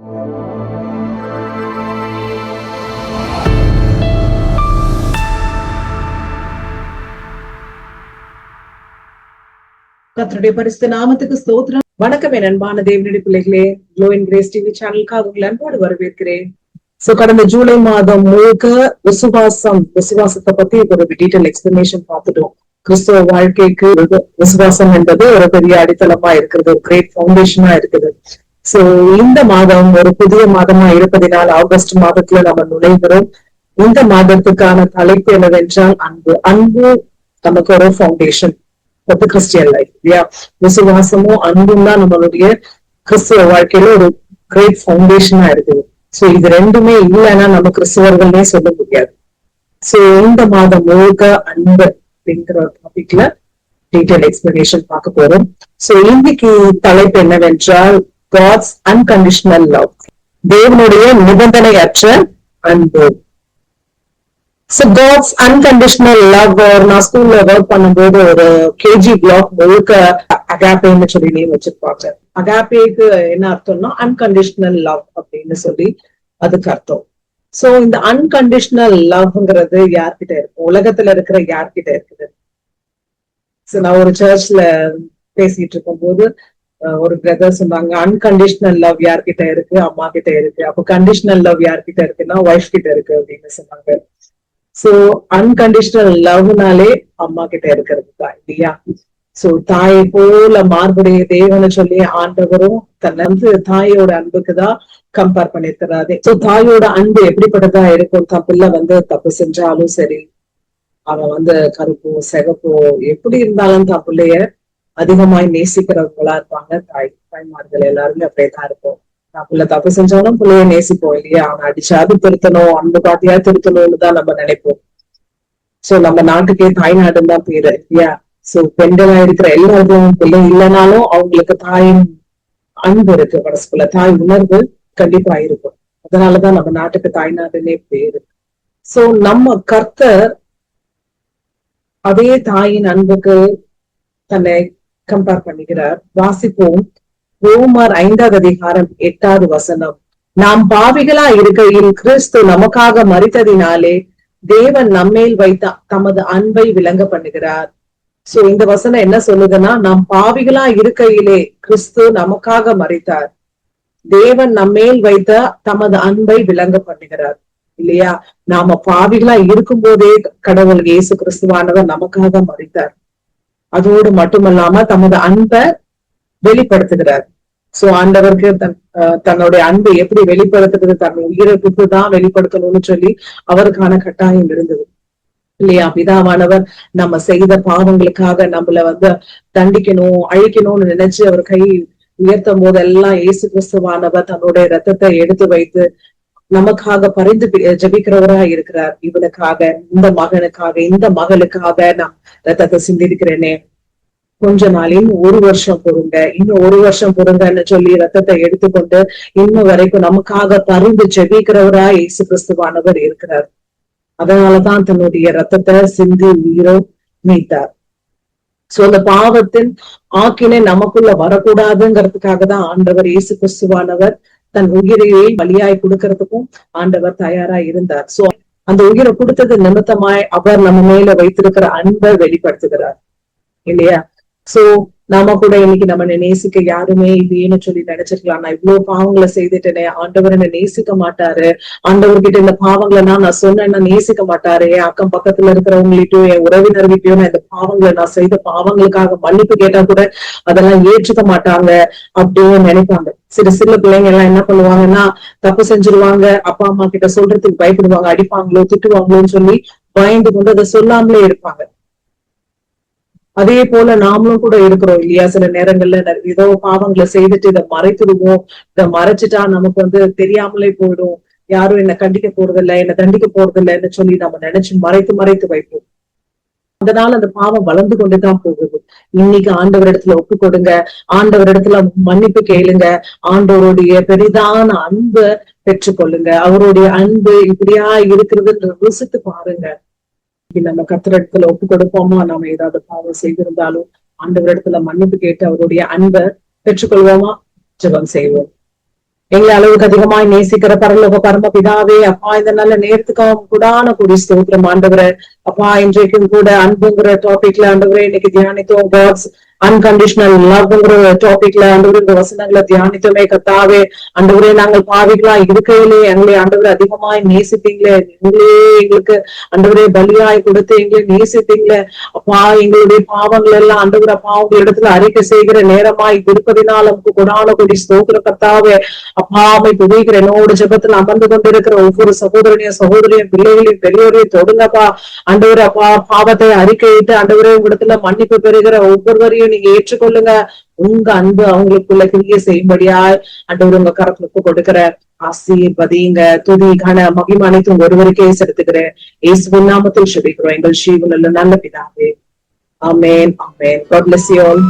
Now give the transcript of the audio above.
கர்த்தருடைய பரிசுத்த நாமத்துக்கு ஸ்தோத்திரம். வணக்கம் என் அன்பான தேவனுடைய பிள்ளைகளே, க்ளோ இன் கிரேஸ் டிவி சேனலுக்காக உங்களை அன்போடு வரவேற்கிறேன். கடந்த ஜூலை மாதம் முழுக்க விசுவாசத்தை பத்தி ஒரு டீட்டெயில் எக்ஸ்பிளனேஷன் பார்த்துட்டோம். கிறிஸ்தவ வாழ்க்கைக்கு விசுவாசம் என்பது ஒரு பெரிய அடித்தளமா இருக்கிறது, ஒரு கிரேட் பவுண்டேஷனா இருக்குது. சோ இந்த மாதம் ஒரு புதிய மாதமா இருப்பதினால் ஆகஸ்ட் மாதத்துல நம்ம நுழைகிறோம். இந்த மாதத்துக்கான தலைப்பு என்னவென்றால் அன்பு நமக்கு ஒரு ஃபவுண்டேஷன் கிறிஸ்டியன் லைஃப் இல்லையா. விசுவாசமும் அன்பும் தான் நம்மளுடைய கிறிஸ்துவ வாழ்க்கையில ஒரு கிரேட் பவுண்டேஷனா இருக்குது. சோ இது ரெண்டுமே இல்லைன்னா நம்ம கிறிஸ்தவர்கள்னே சொல்ல முடியாது. சோ இந்த மாதம் முழுக்க அன்பு அப்படிங்கிற டாபிக்ல டீட்டெயில் எக்ஸ்பிளனேஷன் பார்க்க போறோம். சோ இன்னைக்கு தலைப்பு என்னவென்றால் காட்ஸ் அன்கண்டிஷனல் லவ், தேவனுடைய நிபந்தனையற்ற அன்பு. So God's unconditional love. நான் ஸ்கூல்ல ஒர்க் பண்ணும்போது ஒரு கேஜி பிளாக் முழுக்க அகாப்பேன்னு சொல்லி நேம் வச்சிருப்பாங்க. அகாப்பேக்கு என்ன அர்த்தம்னா அன்கண்டிஷனல் லவ் அப்படின்னு சொல்லி அதுக்கு அர்த்தம். சோ இந்த அன்கண்டிஷனல் லவ்ங்கிறது யார்கிட்ட இருக்கு, உலகத்துல இருக்கிற யார்கிட்ட இருக்குது? சோ நான் ஒரு சர்ச்ல பேசிட்டு இருக்கும் போது ஒரு பிரதர் சொன்னாங்க, அன்கண்டிஷனல் லவ் யார்கிட்ட இருக்கு? அம்மா கிட்ட இருக்கு. அப்ப கண்டிஷனல் லவ் யார்கிட்ட இருக்குன்னா ஒய்ஃப் கிட்ட இருக்கு அப்படின்னு சொன்னாங்க. சோ அன்கண்டிஷனல் லவ்னாலே அம்மா கிட்ட இருக்கிறது தான் இல்லையா. சோ தாயை போல மார்புடைய தேவனை சொல்லி ஆண்டவரும் தன்னை தாயோட அன்புக்குதான் கம்பேர் பண்ணிருக்கிறாரு. சோ தாயோட அன்பு எப்படிப்பட்டதா இருக்கும்? தன் பிள்ளை தப்பு செஞ்சாலும் சரி, அவன் கருப்போ சிகப்போ எப்படி இருந்தாலும் தன் பிள்ளைய அதிகமாய் நேசிக்கிறவங்களா இருப்பாங்க. தாய்மார்கள் எல்லாருமே அப்படியேதான் இருக்கும். பிள்ளை தப்பு செஞ்சாலும் பிள்ளைய நேசிப்போம் இல்லையா. அவன் அடிச்சாது திருத்தணும், அன்பு காட்டியா திருத்தணும்னு தான் நம்ம நினைப்போம். சோ நம்ம நாட்டுக்கே தாய்நாடுன்னு தான் பேரு இல்லையா. சோ பெண்களா இருக்கிற எல்லாருக்கும் பிள்ளை இல்லைனாலும் அவங்களுக்கு தாயின் அன்பு இருக்கு, மனசுக்குள்ள தாய் உணர்வு கண்டிப்பா இருக்கும். அதனாலதான் நம்ம நாட்டுக்கு தாய்நாடுன்னே பேரு. சோ நம்ம கர்த்தர் அதே தாயின் அன்புக்கு தன்னை கம்பேர் பண்ணிக்கிறார். வாசிப்போம் ரோமர் 5வது அதிகாரம் 8வது வசனம். நாம் பாவிகளா இருக்கையில் கிறிஸ்து நமக்காக மரித்ததினாலே தேவன் நம்மேல் வைத்த தமது அன்பை விளங்க பண்ணுகிறார். சோ இந்த வசனம் என்ன சொல்லுதுன்னா, நாம் பாவிகளா இருக்கையிலே கிறிஸ்து நமக்காக மரித்தார், தேவன் நம்மேல் வைத்த தமது அன்பை விளங்க பண்ணுகிறார் இல்லையா. நாம பாவிகளா இருக்கும் போதே கடவுள் இயேசு கிறிஸ்துவானவர் நமக்காக மரித்தார். அதோடு மட்டுமல்லாம தமது அன்பை வெளிப்படுத்துகிறார். சோ ஆண்டவருக்கு தன்னுடைய அன்பை எப்படி வெளிப்படுத்துறது, தன் உயிரை தான் வெளிப்படுத்தணும்னு சொல்லி அவருக்கான கட்டாயம் இருந்தது இல்லையா. பிதாவானவர் நம்ம செய்த பாவங்களுக்காக நம்மள தண்டிக்கணும், அழிக்கணும்னு நினைச்சு அவர் கை உயர்த்தும் போதெல்லாம் இயேசு கிறிஸ்துவானவர் தன்னுடைய ரத்தத்தை எடுத்து வைத்து நமக்காக பரிந்து ஜபிக்கிறவரா இருக்கிறார். இவனுக்காக, இந்த மகனுக்காக, இந்த மகளுக்காக நான் ரத்தத்தை சிந்திருக்கிறேனே, கொஞ்ச நாள் இன்னும் 1 வருஷம் பொறுங்க, இன்னும் 1 வருஷம் பொறுங்கன்னு சொல்லி ரத்தத்தை எடுத்துக்கொண்டு இன்னும் வரைக்கும் நமக்காக பரிந்து ஜெபிக்கிறவரா இயேசு கிறிஸ்துவானவர் இருக்கிறார். அதனாலதான் தன்னுடைய ரத்தத்தை சிந்தி உயிரோ மீட்டார். சோ அந்த பாவத்தின் ஆக்கினை நமக்குள்ள வரக்கூடாதுங்கிறதுக்காக தான் ஆண்டவர் இயேசு கிறிஸ்துவானவர் தன் உயிரையை பலியாய் கொடுக்கறதுக்கும் ஆண்டவர் தயாரா இருந்தார். சோ அந்த உயிரை கொடுத்தது நிமித்தமாய் அவர் நம்ம மேல வைத்திருக்கிற அன்பை வெளிப்படுத்துகிறார் இல்லையா. சோ நாம கூட இன்னைக்கு நம்ம நேசிக்க யாருமே இல்லையேன்னு சொல்லி நினைச்சிருக்கலாம். நான் இவ்வளவு பாவங்களை செய்துட்டேனே, ஆண்டவர் என்ன நேசிக்க மாட்டாரு, ஆண்டவர்கிட்ட இந்த பாவங்களை நான் சொன்னேன்னா நேசிக்க மாட்டாரு, என் அக்கம் பக்கத்துல இருக்கிறவங்ககிட்டயும் என் உறவினர்கிட்டயும் நான் இந்த பாவங்களை, நான் செய்த பாவங்களுக்காக மன்னிப்பு கேட்டா கூட அதெல்லாம் ஏற்றுக்க மாட்டாங்க அப்படின்னு நினைப்பாங்க. சில பிள்ளைங்க எல்லாம் என்ன பண்ணுவாங்கன்னா, தப்பு செஞ்சிருவாங்க, அப்பா அம்மா கிட்ட சொல்றதுக்கு பயப்படுவாங்க, அடிப்பாங்களோ திட்டுவாங்களோன்னு சொல்லி பயந்து கொண்டு அதை சொல்லாமலே இருப்பாங்க. அதே போல நாமளும் கூட இருக்கிறோம் இல்லையா. சில நேரங்கள்ல ஏதோ பாவங்களை செய்துட்டு இதை மறைத்துடுவோம், இதை மறைச்சிட்டா நமக்கு தெரியாமலே போயிடும், யாரும் என்ன கண்டிக்க போறதில்லை, என்ன தண்டிக்க போறதில்லைன்னு சொல்லி நம்ம நினைச்சு மறைத்து வைப்போம். அதனால அந்த பாவம் வளர்ந்து கொண்டுதான் போகுது. இன்னைக்கு ஆண்டவர் இடத்துல ஒப்பு கொடுங்க, ஆண்டவர் இடத்துல மன்னிப்பு கேளுங்க, ஆண்டவருடைய பெரிதான அன்பை பெற்றுக்கொள்ளுங்க. அவருடைய அன்பு இப்படியா இருக்கிறது ருசித்து பாருங்க. நம்ம கர்த்தர் இடத்துல ஒப்பு கொடுப்போமா, நாம ஏதாவது பாவம் செய்திருந்தாலும் ஆண்டவர் இடத்துல மன்னிப்பு கேட்டு அவருடைய அன்பை பெற்றுக்கொள்வோமா? ஜெபம் செய்வோம். எங்களை அளவுக்கு அதிகமாய் நேசிக்கிற பரலோக பரம பிதாவே, அப்பா இந்த நல்ல நேரத்துக்காக கூடான கூடி ஸ்தோத்திரம் ஆண்டவரே. அப்பா இன்றைக்கும் கூட அன்புங்கிற டாபிக்ல ஆண்டவரே இன்னைக்கு தியானித்தோம். காட்ஸ் அன்கண்டிஷனல் லவ்ங்கிற டாபிக்ல ஆண்டவரே இந்த வசனங்களை தியானித்தோமே கர்த்தாவே. ஆண்டவரே நாங்கள் பாவிகளா இருக்கையிலே எங்களை ஆண்டவரே அதிகமாய் நேசித்தீங்களே, நீங்களே எங்களுக்கு ஆண்டவரே பலியாய் கொடுத்து எங்களை நேசித்தீங்களே அப்பா. எங்களுடைய பாவங்கள் எல்லாம் ஆண்டவரே அப்பா உங்க இடத்துல அறிக்கை செய்கிற நேரமாய் இருப்பதினால் நமக்கு கொடான கொடி ஸ்தோத்திர கர்த்தாவே. அப்பா அமை துதிக்கிற என்னோட ஜெபத்துல அமர்ந்து கொண்டிருக்கிற ஒவ்வொரு சகோதரனையும் சகோதரியும் பிள்ளைகளையும் பெரியோரையும் தொடுங்கப்பா ஆண்டவரே. அப்பா பாவத்தை அறிக்கையிட்டு ஆண்டவரே உங்களிடத்துல மன்னிப்பு பெறுகிற ஒவ்வொருவரையும் நீங்க ஏற்றுக்கொள்ளுங்க. உங்க அன்பு அவங்களுக்குள்ள கிரியை செய்யும்படியாய் ஆண்டவர் உங்க கரத்துக்கு கொடுக்கிற ஆசீர்வதிங்க. துதி கன மகிமை அனைத்தும் ஒருவருக்கே செலுத்துகிறேன். இயேசுவின் நாமத்தில் ஜெபிக்கிறோம் எங்கள் ஜீவனுள்ள நல்ல பிதாவே. ஆமென், ஆமென். God bless you all.